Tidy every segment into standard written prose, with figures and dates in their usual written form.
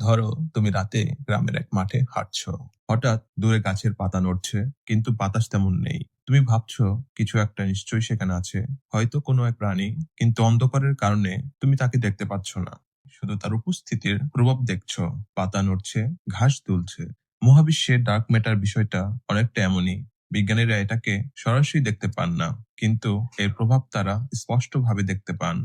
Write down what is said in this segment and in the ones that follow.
ধরো তুমি রাতে গ্রামের এক মাঠে হাঁটছো। হঠাৎ দূরে গাছের পাতা নড়ছে, কিন্তু বাতাস তেমন নেই। তুমি ভাবছো কিছু একটা নিশ্চয়ই সেখানে আছে, হয়তো কোনো এক প্রাণী। কিন্তু অন্ধকারের কারণে তুমি তাকে দেখতে পাচ্ছ না, শুধু তার উপস্থিতির প্রভাব দেখছো। পাতা নড়ছে, ঘাস দুলছে। মহাবিশ্বে ডার্ক ম্যাটার বিষয়টা অনেকটা এমনই। বিজ্ঞানীরা এটাকে সরাসরি দেখতে পান না, কিন্তু এর প্রভাব তারা স্পষ্টভাবে দেখতে পান।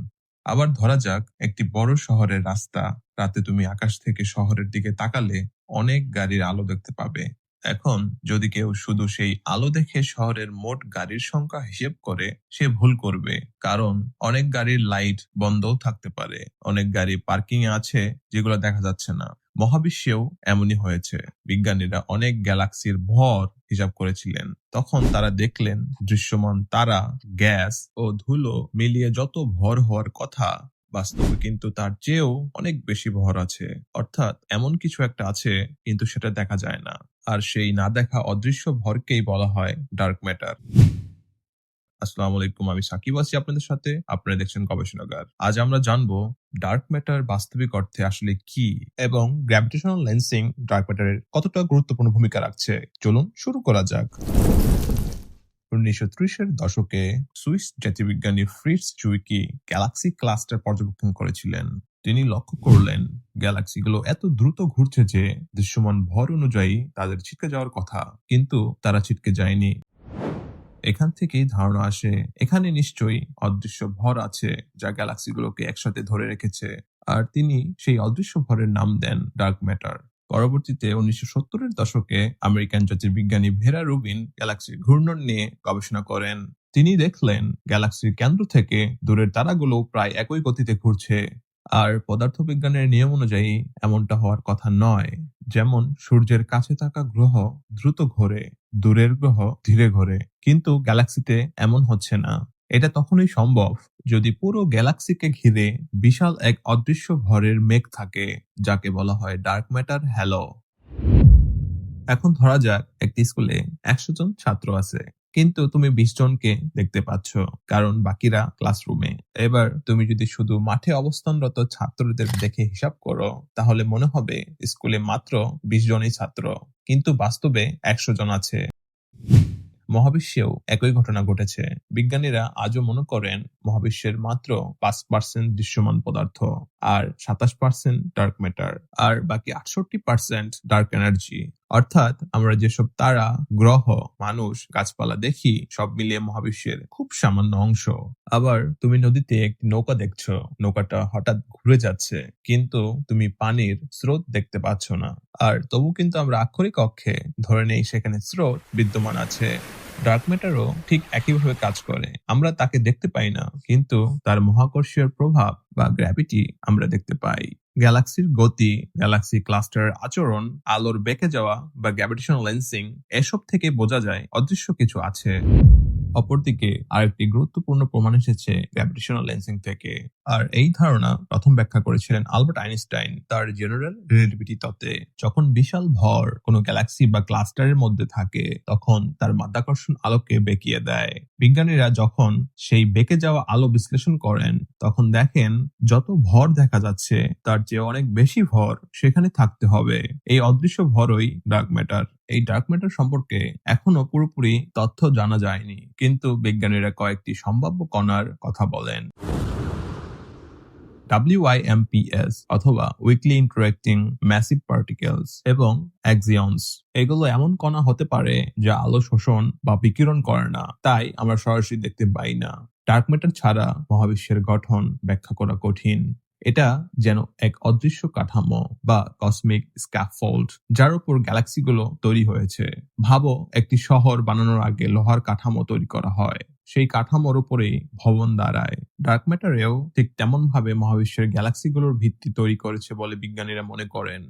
আবার ধরা যাক একটি বড় শহরের রাস্তা। রাতে তুমি আকাশ থেকে শহরের দিকে তাকালে অনেক গাড়ির আলো দেখতে পাবে। এখন যদি কেউ শুধু সেই আলো দেখে শহরের মোট গাড়ির সংখ্যা হিসেব করে, সে ভুল করবে। কারণ অনেক গাড়ির লাইট বন্ধও থাকতে পারে, অনেক গাড়ি পার্কিং এ আছে যেগুলো দেখা যাচ্ছে না। মহাবিশ্বেও এমনই হয়েছে। বিজ্ঞানীরা অনেক গ্যালাক্সির ভর হিসাব করেছিলেন। তখন তারা দেখলেন দৃশ্যমান তারা, গ্যাস ও ধুলো মিলিয়ে যত ভর হওয়ার কথা, বাস্তবে কিন্তু তার চেয়েও অনেক বেশি ভর আছে। অর্থাৎ এমন কিছু একটা আছে, কিন্তু সেটা দেখা যায় না। আর সেই না দেখা অদৃশ্য ভরকেই বলা হয় ডার্ক ম্যাটার। আসসালামু আলাইকুম, আমি সাকিব আছি আপনাদের সাথে। আপনারা দেখছেন গবেষণাগার। আজ আমরা জানবো ডার্ক ম্যাটার বাস্তবিক অর্থে আসলে কি, এবং গ্র্যাভিটেশনাল লেন্সিং ডার্ক ম্যাটারের কতটা গুরুত্বপূর্ণ ভূমিকা রাখছে। চলুন শুরু করা যাক। 1930-এর দশকে সুইস জ্যোতির্বিজ্ঞানী ফ্রিটজ জুইকি গ্যালাক্সি ক্লাস্টার পর্যবেক্ষণ করেছিলেন। তিনি লক্ষ্য করলেন গ্যালাক্সিগুলো এত দ্রুত ঘুরছে যে দৃশ্যমান ভর অনুযায়ী তাদের ছিটকে যাওয়ার কথা, কিন্তু তারা ছিটকে যায়নি। এখান থেকেই ধারণা আসে এখানে নিশ্চয়ই অদৃশ্য ভর আছে, যা গ্যালাক্সিগুলোকে একসাথে ধরে রেখেছে। আর তিনি সেই অদৃশ্য ভরের নাম দেন ডার্ক ম্যাটার। পরবর্তীতে 1970-এর দশকে আমেরিকান জ্যোতির্বিজ্ঞানী ভেরা রুবিন গ্যালাক্সির ঘূর্ণন নিয়ে গবেষণা করেন। তিনি দেখলেন গ্যালাক্সির কেন্দ্র থেকে দূরের তারাগুলো প্রায় একই গতিতে ঘুরছে। আর পদার্থবিজ্ঞানের নিয়ম অনুযায়ী এমনটা হওয়ার কথা নয়। যেমন সূর্যের কাছে থাকা গ্রহ দ্রুত ঘোরে, দূরের গ্রহ ধীরে ঘোরে। কিন্তু গ্যালাক্সিতে এমন হচ্ছে না। এটা তখনই সম্ভব যদি পুরো গ্যালাক্সিকে ঘিরে বিশাল এক অদৃশ্য ভরের মেঘ থাকে, যাকে বলা হয় ডার্ক ম্যাটার হ্যালো। এখন ধরা যাক একটি স্কুলে 100 জন ছাত্র আছে, কিন্তু তুমি 20 জনকে দেখতে পাচ্ছ, কারণ বাকিরা ক্লাসরুমে। এবার তুমি যদি শুধু মাঠে অবস্থানরত ছাত্রদের দেখে হিসাব করো, তাহলে মনে হবে স্কুলে মাত্র 20 জনই ছাত্র, কিন্তু বাস্তবে 100 জন আছে। মহাবিশ্বেও একই ঘটনা ঘটেছে। বিজ্ঞানীরা আজও মনে করেন মহাবিশ্বের মাত্র 5% দৃশ্যমান পদার্থ, আর 27% ডার্ক ম্যাটার, আর বাকি 68% ডার্ক এনার্জি। অর্থাৎ আমরা যেসব তারা, গ্রহ, মানুষ, গাছপালা দেখি, সব মিলিয়ে মহাবিশ্বের খুব সামান্য অংশ। আবার তুমি নদীতে একটি নৌকা দেখছো, নৌকাটা হঠাৎ ঘুরে যাচ্ছে, কিন্তু তুমি পানির স্রোত দেখতে পাচ্ছ না। আর তবু কিন্তু আমরা আক্ষরিক অক্ষে ধরে নেই সেখানে স্রোত বিদ্যমান আছে। ডার্ক ম্যাটারও ঠিক একইভাবে কাজ করে। আমরা তাকে দেখতে পাই না, কিন্তু তার মহাকর্ষীয় প্রভাব বা গ্র্যাভিটি আমরা দেখতে পাই। গ্যালাক্সির গতি, গ্যালাক্সি ক্লাস্টারের আচরণ, আলোর বেঁকে যাওয়া বা গ্র্যাভিটেশনাল লেন্সিং, এসব থেকে বোঝা যায় অদৃশ্য কিছু আছে। অপরদিকে আরেকটি গুরুত্বপূর্ণ প্রমাণ এসেছে গ্র্যাভিটেশনাল লেন্সিং থেকে। আর এই ধারণা প্রথম ব্যাখ্যা করেছিলেন আলবার্ট আইনস্টাইন তার জেনারেল রিলেটিভিটি তত্ত্বে। যখন বিশাল ভর কোনো গ্যালাক্সি বা ক্লাস্টারের মধ্যে থাকে, তখন তার মাধ্যাকর্ষণ আলোকে বেঁকিয়ে দেয়। বিজ্ঞানীরা যখন সেই বেঁকে যাওয়া আলো বিশ্লেষণ করেন, তখন দেখেন যত ভর দেখা যাচ্ছে তার চেয়ে অনেক বেশি ভর সেখানে থাকতে হবে। এই অদৃশ্য ভরই ডার্ক ম্যাটার। এই ডার্ক ম্যাটার সম্পর্কে এখনো পুরোপুরি তথ্য জানা যায়নি, কিন্তু বিজ্ঞানীরা কয়েকটি সম্ভাব্য কণার কথা বলেন। WIMPs অথবা উইকলি ইন্টারেক্টিং ম্যাসিভ পার্টিকেলস এবং এক্সিয়ন্স, এগুলো এমন কণা হতে পারে যা আলো শোষণ বা বিকিরণ করে না, তাই আমরা সরাসরি দেখতে পাই না। ডার্ক ম্যাটার ছাড়া মহাবিশ্বের গঠন ব্যাখ্যা করা কঠিন। এটা যেন এক অদৃশ্য কাঠামো বা কসমিক স্ক্যাফোল্ড, যার উপর গ্যালাক্সিগুলো তৈরি হয়েছে। ভাবো, একটি শহর বানানোর আগে লোহার কাঠামো তৈরি করা হয়, সেই কাঠামোর উপরেই ভবন দাঁড়ায়। ডার্ক ম্যাটারেও ঠিক তেমন ভাবে মহাবিশ্বের গ্যালাক্সিগুলোর ভিত্তি তৈরি করেছে বলে বিজ্ঞানীরা মনে করেন।